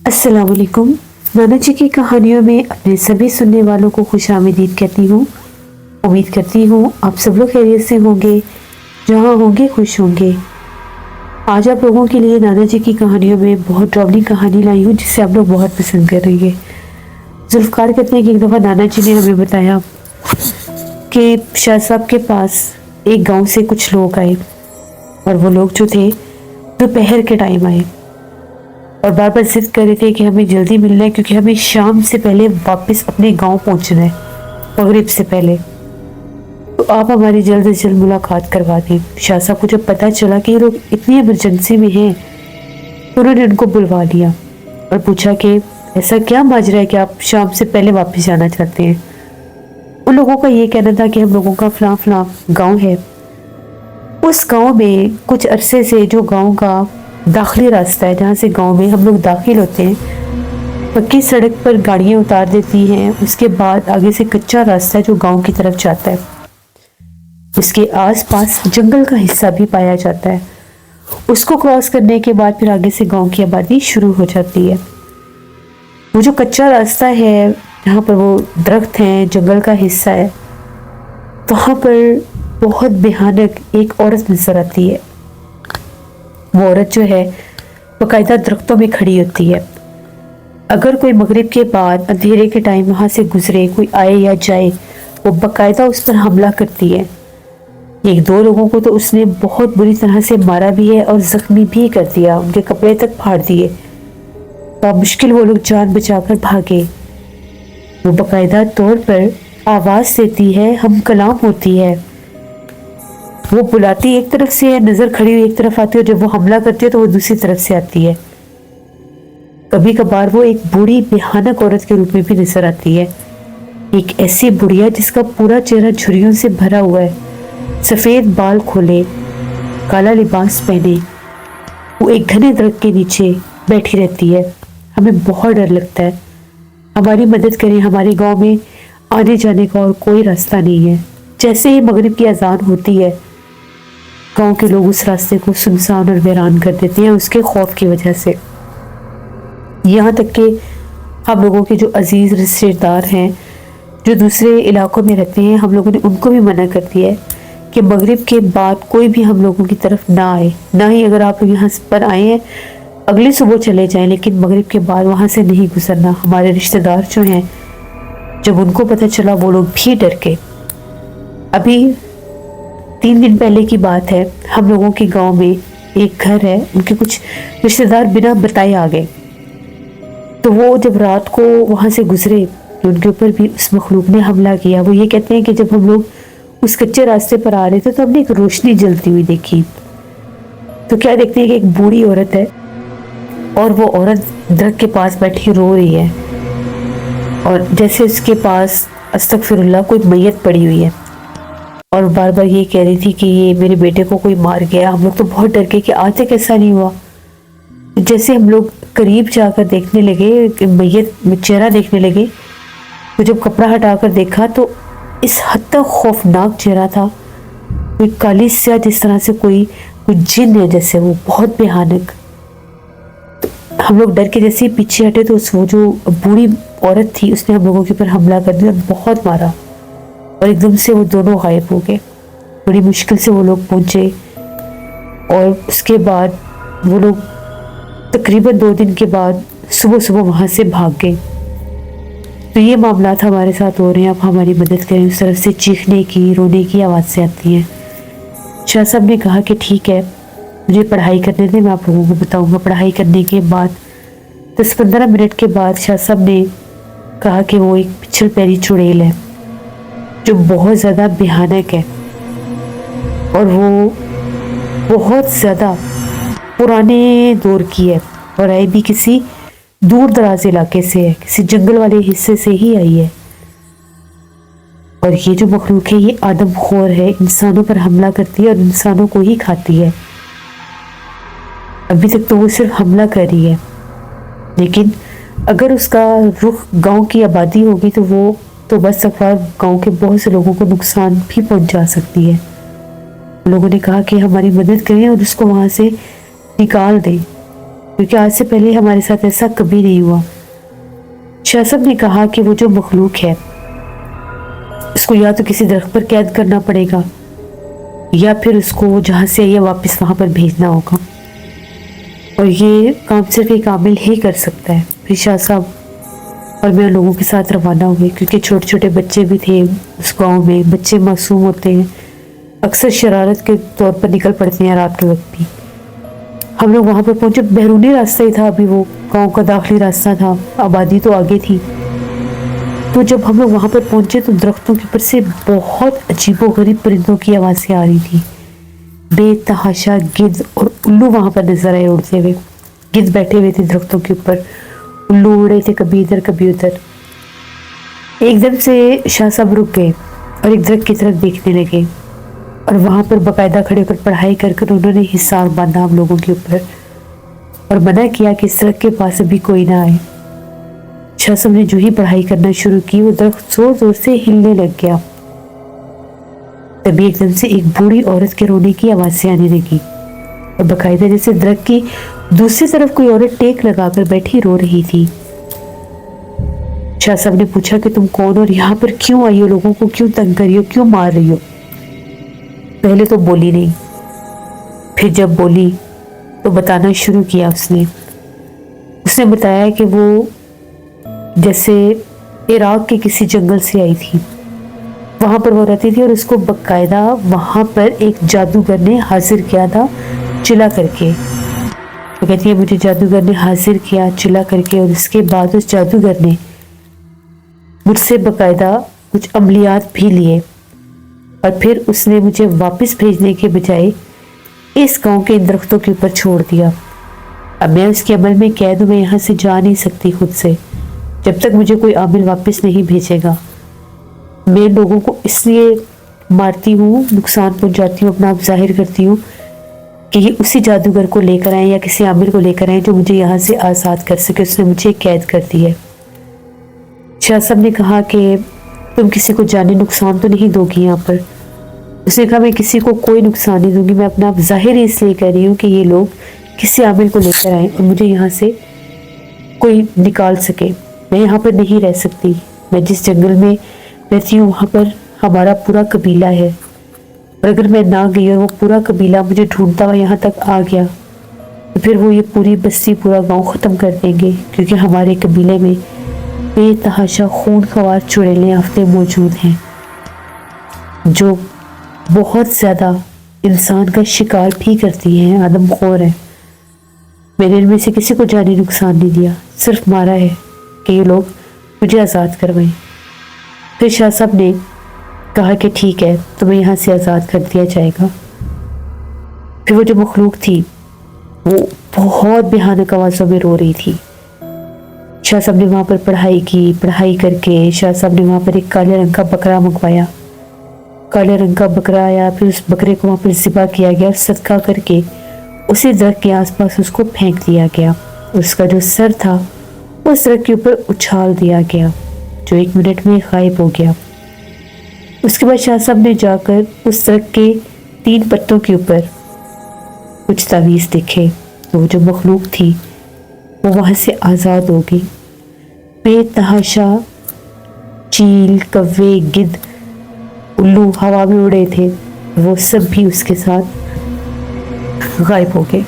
अस्सलाम वालेकुम। नाना जी की कहानियों में अपने सभी सुनने वालों को खुश आमदीद कहती हूँ। उम्मीद करती हूँ आप सब लोग खैरियत से होंगे, जहाँ होंगे खुश होंगे। आज आप लोगों के लिए नाना जी की कहानियों में बहुत ड्रावनी कहानी लाई हूँ जिसे आप लोग बहुत पसंद कर रही है। जुल्फ़कार कहते हैं कि एक दफ़ा नाना जी ने हमें बताया कि शाह साहब के पास एक गांव से कुछ लोग आए और वो लोग जो थे दोपहर के टाइम आए और बार बार जिद कर रहे थे कि हमें जल्दी मिलना है क्योंकि हमें शाम से पहले वापस अपने गांव पहुंचना है, मगरिब से पहले। तो आप हमारी जल्द से जल्द मुलाकात करवा दें। शाह साहब को जब पता चला कि ये लोग इतनी इमरजेंसी में हैं तो उन्होंने उनको बुलवा लिया और पूछा कि ऐसा क्या माजरा है कि आप शाम से पहले वापस जाना चाहते हैं। उन लोगों का ये कहना था कि हम लोगों का फलां फलां गाँव है, उस गाँव में कुछ अरसे से जो गाँव का दाखिली रास्ता है, जहाँ से गांव में हम लोग दाखिल होते हैं, पक्की सड़क पर गाड़ियाँ उतार देती हैं। उसके बाद आगे से कच्चा रास्ता है जो गांव की तरफ जाता है। उसके आसपास जंगल का हिस्सा भी पाया जाता है। उसको क्रॉस करने के बाद फिर आगे से गांव की आबादी शुरू हो जाती है। वो जो कच्चा रास्ता है जहाँ पर वो दरख्त हैं, जंगल का हिस्सा है, वहाँ पर बहुत भयानक एक औरत नजर आती है। वो औरत जो है बाकायदा दरख्तों में खड़ी होती है। अगर कोई मगरिब के बाद अंधेरे के टाइम वहाँ से गुजरे, कोई आए या जाए, वो बाकायदा उस पर हमला करती है। एक दो लोगों को तो उसने बहुत बुरी तरह से मारा भी है और जख्मी भी कर दिया, उनके कपड़े तक फाड़ दिए। तो मुश्किल वो लोग जान बचाकर भागे। वो बाकायदा तौर पर आवाज़ देती है, हम कलाम होती है। वो बुलाती एक तरफ से है, नजर खड़ी हुई एक तरफ आती है, और जब वो हमला करती है तो वो दूसरी तरफ से आती है। कभी कभार वो एक बूढ़ी भयानक औरत के रूप में भी नजर आती है। एक ऐसी बुढ़िया जिसका पूरा चेहरा झुर्रियों से भरा हुआ है, सफेद बाल खोले, काला लिबास पहने, वो एक घने दरख्त के नीचे बैठी रहती है। हमें बहुत डर लगता है। हमारी मदद करें, हमारे गांव में आने जाने का और कोई रास्ता नहीं है। जैसे ही मगरिब की अजान होती है, गांव के लोग उस रास्ते को सुनसान और वीरान कर देते हैं उसके खौफ की वजह से। यहाँ तक कि हम लोगों के जो अजीज रिश्तेदार हैं जो दूसरे इलाकों में रहते हैं, हम लोगों ने उनको भी मना कर दिया है कि मगरिब के बाद कोई भी हम लोगों की तरफ ना आए। ना ही अगर आप यहाँ पर आए हैं अगली सुबह चले जाएं, लेकिन मगरिब के बाद वहाँ से नहीं गुजरना। हमारे रिश्तेदार जो हैं, जब उनको पता चला वो लोग भी डर गए। अभी 3 दिन पहले की बात है, हम लोगों के गांव में एक घर है, उनके कुछ रिश्तेदार बिना बताए आ गए। तो वो जब रात को वहां से गुजरे तो उनके ऊपर भी उस मखलूक ने हमला किया। वो ये कहते हैं कि जब हम लोग उस कच्चे रास्ते पर आ रहे थे तो हमने एक रोशनी जलती हुई देखी। तो क्या देखते हैं कि एक बूढ़ी औरत है और वो औरत दरख्त के पास बैठी रो रही है और जैसे उसके पास अस्तगफिरुल्लाह कोई मैयत पड़ी हुई है और बार बार ये कह रही थी कि ये मेरे बेटे को कोई मार गया। हम लोग तो बहुत डर गए कि आज तक ऐसा नहीं हुआ। जैसे हम लोग करीब जाकर देखने लगे, मैयत चेहरा देखने लगे, तो जब कपड़ा हटाकर देखा तो इस हद तक खौफनाक चेहरा था, कोई काली स्याह, जिस तरह से कोई जिन है जैसे, वो बहुत भयानक। तो हम लोग डर के जैसे ही पीछे हटे तो वो जो बूढ़ी औरत थी उसने हम लोगों के ऊपर हमला कर दिया और बहुत मारा और एकदम से वो दोनों गायब हो गए। बड़ी मुश्किल से वो लोग पहुंचे और उसके बाद वो लोग तकरीबन 2 दिन के बाद सुबह सुबह वहाँ से भाग गए। तो ये मामला हमारे साथ हो रहे हैं, आप हमारी मदद करें। उस तरफ से चीखने की, रोने की आवाज़ से आती है। शाह साहब ने कहा कि ठीक है, मुझे पढ़ाई करने दें, मैं आप लोगों को बताऊँगा। पढ़ाई करने के बाद 10-15 मिनट के बाद शाह साहब ने कहा कि वो एक पिछल पैरी चुड़ैल है जो बहुत ज़्यादा भयानक है और वो बहुत ज़्यादा पुराने दौर की है और आई भी किसी दूर दराज इलाके से है, किसी जंगल वाले हिस्से से ही आई है। और ये जो मखलूक है ये आदमखोर है, इंसानों पर हमला करती है और इंसानों को ही खाती है। अभी तक तो वो सिर्फ हमला कर रही है, लेकिन अगर उसका रुख गांव की आबादी होगी तो वो तो बस सफार गांव के बहुत से लोगों को नुकसान भी पहुंचा सकती है। लोगों ने कहा कि हमारी मदद करें और उसको वहां से निकाल दें। کیونکہ آج سے پہلے ہمارے ساتھ ایسا کبھی نہیں ہوا۔ شاہ صاحب نے کہا کہ وہ جو مخلوق ہے اس کو یا تو کسی درخت پر قید کرنا پڑے گا یا پھر اس کو جہاں سے آئی ہے واپس وہاں پر بھیجنا ہوگا، اور یہ کام صرف ایک عامل ہی کر سکتا ہے۔ پھر شاہ صاحب اور میں لوگوں کے ساتھ روانہ ہوئے، کیونکہ چھوٹے چھوٹے بچے بھی تھے اس گاؤں میں۔ بچے معصوم ہوتے ہیں، اکثر شرارت کے طور پر نکل پڑتے ہیں رات کے وقت بھی۔ ہم لوگ وہاں پر پہنچے، بیرونی راستہ ہی تھا، ابھی وہ گاؤں کا داخلی راستہ تھا، آبادی تو آگے تھی۔ تو جب ہم لوگ وہاں پر پہنچے تو درختوں کے اوپر سے بہت عجیب و غریب پرندوں کی آوازیں آ رہی تھی۔ بے تحاشا گدھ اور الو وہاں پر نظر آئے اڑتے ہوئے۔ گدھ بیٹھے ہوئے تھے درختوں کے اوپر، الو اڑ رہے تھے کبھی ادھر کبھی ادھر۔ ایک دم سے شاہ صاحب رک گئے اور ایک درخت کی طرف دیکھنے لگے، اور وہاں پر باقاعدہ کھڑے ہو کر پڑھائی کر انہوں نے حصار باندھا ہم لوگوں کے اوپر اور منع کیا کہ اس درخت کے پاس ابھی کوئی نہ آئے۔ شاہ صاحب نے جو ہی پڑھائی کرنا شروع کی وہ درخت زور زور سے ہلنے لگ گیا۔ تبھی ایک دم سے ایک بوڑھی عورت کے رونے کی آوازیں آنے لگی، اور باقاعدہ جیسے درخت کی دوسری طرف کوئی عورت ٹیک لگا کر بیٹھی رو رہی تھی۔ شاہ صاحب نے پوچھا کہ تم کون اور یہاں پر کیوں آئی ہو، لوگوں کو کیوں تنگ کری ہو، کیوں مار رہی ہو؟ پہلے تو بولی نہیں، پھر جب بولی تو بتانا شروع کیا۔ اس نے بتایا کہ وہ جیسے عراق کے کسی جنگل سے آئی تھی، وہاں پر وہ رہتی تھی، اور اس کو باقاعدہ وہاں پر ایک جادوگر نے حاضر کیا تھا چلا کر کے۔ وہ کہتی ہے مجھے جادوگر نے حاضر کیا چلا کر کے، اور اس کے بعد اس جادوگر نے مجھ سے باقاعدہ کچھ عملیات بھی لیے، اور پھر اس نے مجھے واپس بھیجنے کے بجائے اس گاؤں کے ان درختوں کے اوپر چھوڑ دیا۔ اب میں اس کے عمل میں قید ہوں، میں یہاں سے جا نہیں سکتی خود سے جب تک مجھے کوئی عامل واپس نہیں بھیجے گا۔ میں لوگوں کو اس لیے مارتی ہوں، نقصان پہنچاتی ہوں، اپنا آپ ظاہر کرتی ہوں کہ یہ اسی جادوگر کو لے کر آئیں یا کسی عامل کو لے کر آئیں جو مجھے یہاں سے آزاد کر سکے۔ اس نے مجھے قید کر دی ہے۔ شاہ صاحب نے کہا کہ تم کسی کو جانے نقصان تو نہیں دو گی یہاں پر؟ اس نے کہا میں کسی کو کوئی نقصان نہیں دوں گی، میں اپنا آپ ظاہر اس لیے کر رہی ہوں کہ یہ لوگ کسی عامل کو لے کر آئیں اور مجھے یہاں سے کوئی نکال سکے۔ میں یہاں پر نہیں رہ سکتی، میں جس جنگل میں رہتی ہوں وہاں پر ہمارا پورا قبیلہ ہے، اور اگر میں نہ گئی اور وہ پورا قبیلہ مجھے ڈھونڈتا ہوا یہاں تک آ گیا تو پھر وہ یہ پوری بستی پورا گاؤں ختم کر دیں گے، کیونکہ ہمارے قبیلے میں بے تحاشا خون خوار چڑیلیں ہفتے موجود ہیں جو بہت زیادہ انسان کا شکار بھی کرتی ہیں، آدم خور ہیں۔ میں نے ان میں سے کسی کو جانی نقصان نہیں دیا، صرف مارا ہے کہ یہ لوگ مجھے آزاد کروائیں۔ پھر شاہ صاحب نے کہا کہ ٹھیک ہے تمہیں یہاں سے آزاد کر دیا جائے گا۔ پھر وہ جو مخلوق تھی وہ بہت بھیانک آوازوں میں رو رہی تھی۔ شاہ صاحب نے وہاں پر پڑھائی کی، پڑھائی کر کے شاہ صاحب نے وہاں پر ایک کالے رنگ کا بکرا منگوایا۔ کالے رنگ کا بکرا آیا، پھر اس بکرے کو وہاں پر ذبح کیا گیا اور صدقہ کر کے اسی درخت کے آس پاس اس کو پھینک دیا گیا۔ اس کا جو سر تھا اس درخت کے اوپر اچھال دیا گیا، جو 1 منٹ میں غائب ہو گیا۔ اس کے بعد شاہ صاحب نے جا کر اس درخت کے 3 پتوں کے اوپر کچھ تعویذ دیکھے، تو وہ جو مخلوق تھی وہ وہاں سے آزاد ہو گئی۔ بے تحاشا چیل، کوے، گدھ، الو ہوا میں اڑے تھے، وہ سب بھی اس کے ساتھ غائب ہو گئے۔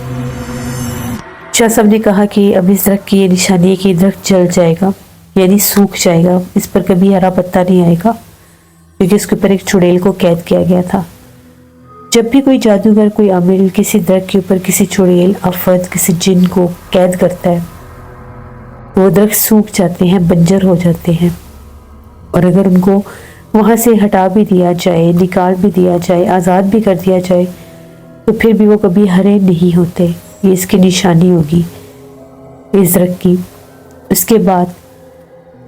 شاہ صاحب نے کہا کہ اب اس درخت کی یہ نشانی ہے کہ یہ درخت جل جائے گا، یعنی سوکھ جائے گا، اس پر کبھی ہرا پتا نہیں آئے گا، کیونکہ اس کے اوپر ایک چڑیل کو قید کیا گیا تھا۔ جب بھی کوئی جادوگر، کوئی عامل کسی درخت کے اوپر کسی چڑیل، آفت، کسی جن کو قید کرتا ہے، وہ درخت سوکھ جاتے ہیں، بنجر ہو جاتے ہیں، اور اگر ان کو وہاں سے ہٹا بھی دیا جائے، نکال بھی دیا جائے، آزاد بھی کر دیا جائے، تو پھر بھی وہ کبھی ہرے نہیں ہوتے۔ یہ اس کی نشانی ہوگی اس درخت کی۔ اس کے بعد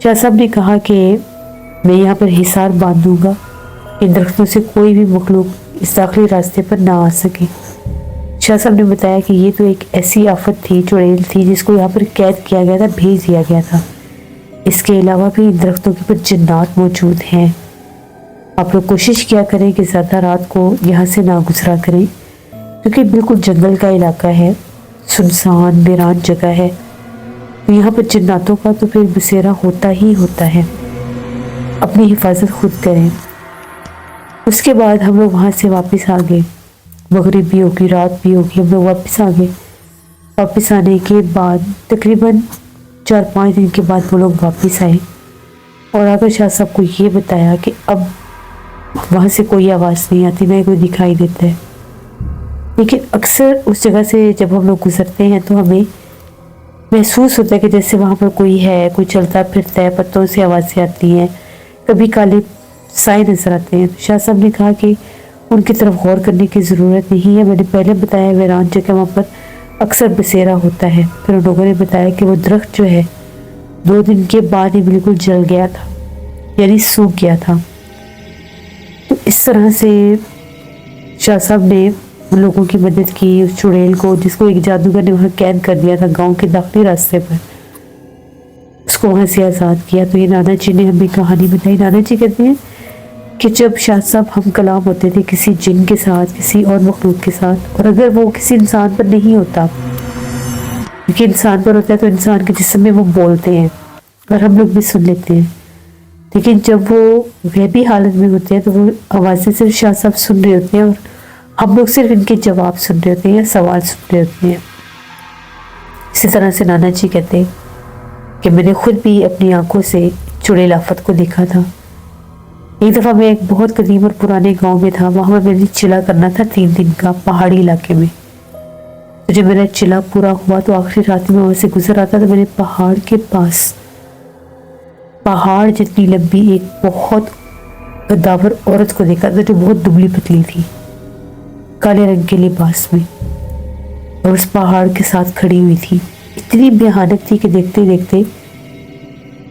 شاہ صاحب نے کہا کہ میں یہاں پر حصار باندھوں گا، ان درختوں سے کوئی بھی مخلوق اس داخلی راستے پر نہ آ سکے۔ شاہ صاحب نے بتایا کہ یہ تو ایک ایسی آفت تھی، چڑیل تھی، جس کو یہاں پر قید کیا گیا تھا، بھیج دیا گیا تھا۔ اس کے علاوہ بھی ان درختوں کے اوپر جنات موجود ہیں۔ آپ لوگ کوشش کیا کریں کہ زیادہ رات کو یہاں سے نہ گزرا کریں، کیونکہ بالکل جنگل کا علاقہ ہے، सुनसान वीरान जगह है। तो यहाँ पर जिन्नातों का तो फिर बसेरा होता ही होता है। अपनी हिफाजत खुद करें। उसके बाद हम लोग वहाँ से वापस आ गए। मगरिब भी होगी, रात भी होगी, हम लोग वापस आ गए। वापस आने के बाद तकरीबन 4-5 दिन के बाद वो लोग वापस आए और आकर शाह साहब को ये बताया कि अब वहाँ से कोई आवाज़ नहीं आती, ना कोई दिखाई देता है। लेकिन अक्सर उस जगह से जब हम लोग गुजरते हैं तो हमें महसूस होता है कि जैसे वहाँ पर कोई है, कोई चलता फिरता है, पत्तों से आवाज़ें आती हैं, कभी काले साए नजर आते हैं। तो शाह साहब ने कहा कि उनकी तरफ गौर करने की ज़रूरत नहीं है। मैंने पहले बताया वीरान जगह वहाँ पर अक्सर बसेरा होता है। फिर उन लोगों ने बताया कि वो दरख्त जो है 2 दिन के बाद ही बिल्कुल जल गया था, यानी सूख गया था। तो इस तरह से शाह साहब ने उन लोगों की मदद की, उस चुड़ैल को जिसको एक जादूगर ने वहाँ कैद कर दिया था गांव के दाखिली रास्ते पर, उसको वहाँ से आज़ाद किया। तो ये नाना जी ने हमें कहानी बताई। नाना जी कहते हैं कि जब शाह साहब हम कलाम होते थे किसी जिन के साथ, किसी और मखलूक के साथ, और अगर वो किसी इंसान पर नहीं होता, क्योंकि इंसान पर होता है तो इंसान के जिस्म में वो बोलते हैं और हम लोग भी सुन लेते हैं, लेकिन जब वो गैबी हालत में होते हैं तो वो आवाज़ें सिर्फ शाह साहब सुन रहे होते हैं और हम लोग सिर्फ इनके जवाब सुन रहे होते हैं या सवाल सुन रहे होते हैं। इसी तरह से नाना जी कहते हैं कि मैंने खुद भी अपनी आंखों से चुड़ैल आफत को देखा था। एक दफ़ा मैं एक बहुत कदीम और पुराने गांव में था। वहाँ पर मैंने चिला करना था 3 दिन का पहाड़ी इलाके में। तो जब मेरा चिला पूरा हुआ तो आखिरी रात में वहाँ से गुजर आता तो मैंने पहाड़ के पास, पहाड़ जितनी लंबी एक बहुत कद्दावर औरत को देखा था जो बहुत दुबली पतली थी, काले रंग के लिबास में, और उस पहाड़ के साथ खड़ी हुई थी। इतनी भयानक थी कि देखते देखते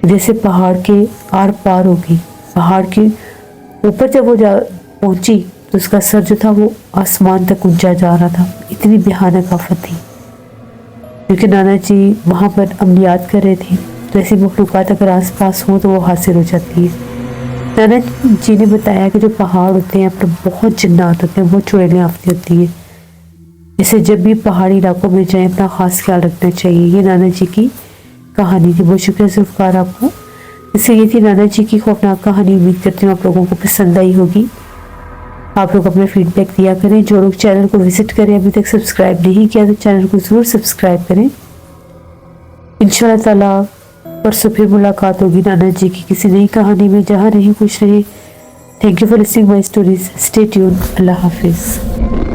जैसे पहाड़ के आर पार हो गई। पहाड़ के ऊपर जब वो जा पहुंची तो उसका सर जो था वो आसमान तक ऊंचा जा रहा था। इतनी भयानक आफत थी। क्योंकि नाना जी वहाँ पर अमलियात कर रहे थे, तो ऐसी मखलूक़ात अगर आस पास हो तो वो हासिल हो जाती है। नाना जी ने बताया कि जो पहाड़ होते हैं पर बहुत जिन्नात होते हैं, बहुत चुड़ैलें आफतें होती हैं। इसे जब भी पहाड़ी इलाकों में जाएं अपना ख़ास ख्याल रखना चाहिए। ये नाना जी की कहानी थी। बहुत शुक्रिया ज़ुल्फ़कार आपको। इससे ये थी नाना जी की खौफनाक कहानी। उम्मीद करती हूँ आप लोगों को पसंद आई होगी। आप लोग अपना फीडबैक दिया करें। जो लोग चैनल को विजिट करें, अभी तक सब्सक्राइब नहीं किया तो चैनल को ज़रूर सब्सक्राइब करें। इंशाअल्लाह ताला परसों फिर मुलाकात होगी नाना जी की किसी नई कहानी में। जहाँ रहे खुश रहे। Thank you for listening my stories. Stay tune. अल्लाह हाफिज़।